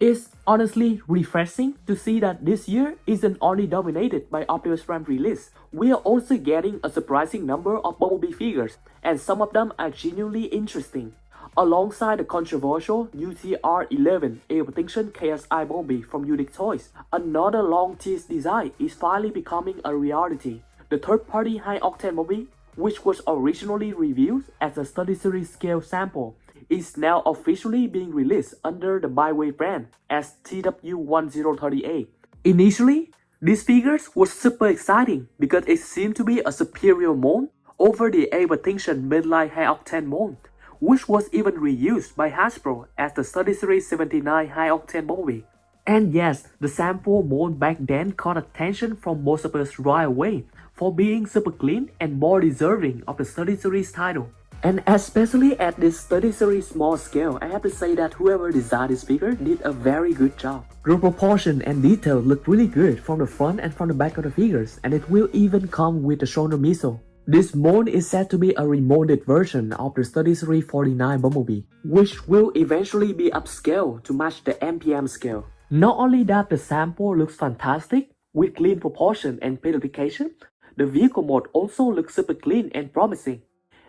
It's honestly refreshing to see that this year isn't only dominated by Optimus Prime release. We are also getting a surprising number of Bumblebee figures, and some of them are genuinely interesting. Alongside the controversial UTR-11 Evolution KSI Bumblebee from Unique Toys, another long teased design is finally becoming a reality. The third-party High Octane Bumblebee, which was originally reviewed as a Studio Series scale sample, is now officially being released under the Byway brand as TW-1038. Initially, these figures were super exciting because it seemed to be a superior mold over the Evolution Midlight High Octane mold, which was even reused by Hasbro as the Studio Series 79 High Octane Bumblebee. And yes, the sample mold back then caught attention from most of us right away for being super clean and more deserving of the Studio Series title. And especially at this Studio Series small scale, I have to say that whoever designed this figure did a very good job. The proportion and detail look really good from the front and from the back of the figures, and it will even come with the shoulder missile. This mold is said to be a remolded version of the Studio Series 49 Bumblebee, which will eventually be upscaled to match the MPM scale. Not only that the sample looks fantastic, with clean proportion and paintification, the vehicle mode also looks super clean and promising.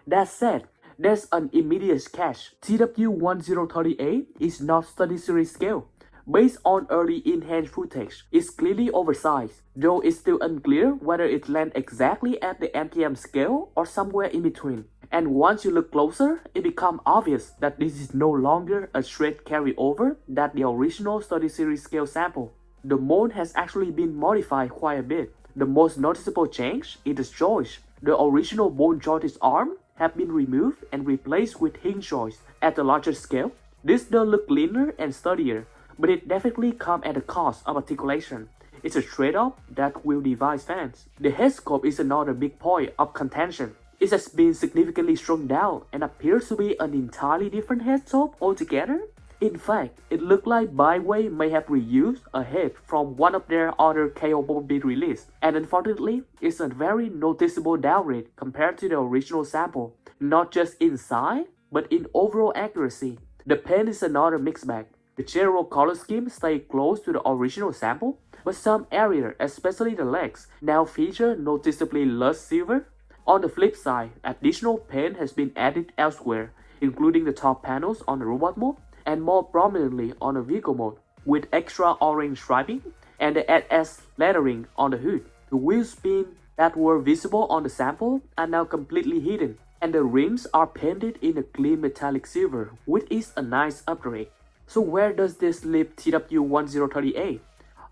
That said, there's an immediate catch. TW-1038 is not Studio Series scale. Based on early in-hand footage, it's clearly oversized, though it's still unclear whether it lands exactly at the MPM scale or somewhere in between. And once you look closer, it becomes obvious that this is no longer a straight carryover that the original Studio Series scale sample. The mold has actually been modified quite a bit. The most noticeable change is the joist. The original bone-jointed arm have been removed and replaced with hinge joints at a larger scale. This does look leaner and sturdier, but it definitely comes at the cost of articulation. It's a trade-off that will divide fans. The head sculpt is another big point of contention. It has been significantly shrunk down and appears to be an entirely different head sculpt altogether. In fact, it looked like Byway may have reused a head from one of their other KO Bumblebee release, and unfortunately, it's a very noticeable downgrade compared to the original sample, not just in size, but in overall accuracy. The paint is another mixed bag. The general color scheme stays close to the original sample, but some areas, especially the legs, now feature noticeably less silver. On the flip side, additional paint has been added elsewhere, including the top panels on the robot mode, and more prominently on the vehicle mode, with extra orange striping and the SS lettering on the hood. The wheel spin that were visible on the sample are now completely hidden, and the rims are painted in a clean metallic silver, which is a nice upgrade. So where does this leave TW-1038?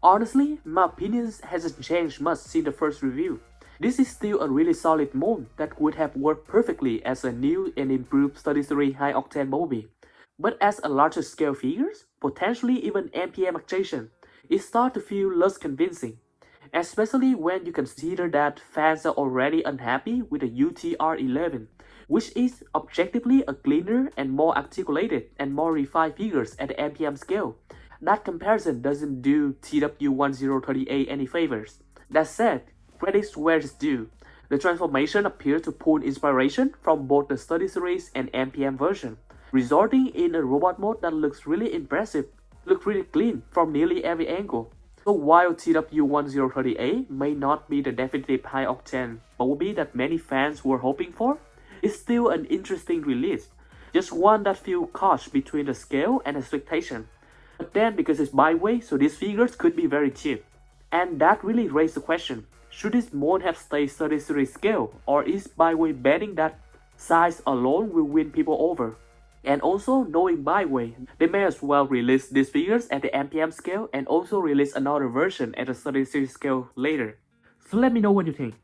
Honestly, my opinion hasn't changed much since the first review. This is still a really solid mold that would have worked perfectly as a new and improved Studio Series High Octane Bumblebee. But as a larger scale figures, potentially even MPM adjacent, it starts to feel less convincing, especially when you consider that fans are already unhappy with the UTR-11, which is objectively a cleaner and more articulated and more refined figures at the MPM scale. That comparison doesn't do TW-1038 any favors. That said, credits where it's due. The transformation appears to pull inspiration from both the Studio Series and MPM version, resulting in a robot mode that looks really impressive, looks really clean from nearly every angle. So while TW-1038 may not be the definitive high octane Bumblebee that many fans were hoping for, it's still an interesting release, just one that feels caught between the scale and expectation. But then because it's Byway, so these figures could be very cheap. And that really raised the question, should this mold have stayed Studio Series scale, or is Byway betting that size alone will win people over? And also, knowing Byway, they may as well release these figures at the MPM scale and also release another version at the Studio Series scale later. So let me know what you think.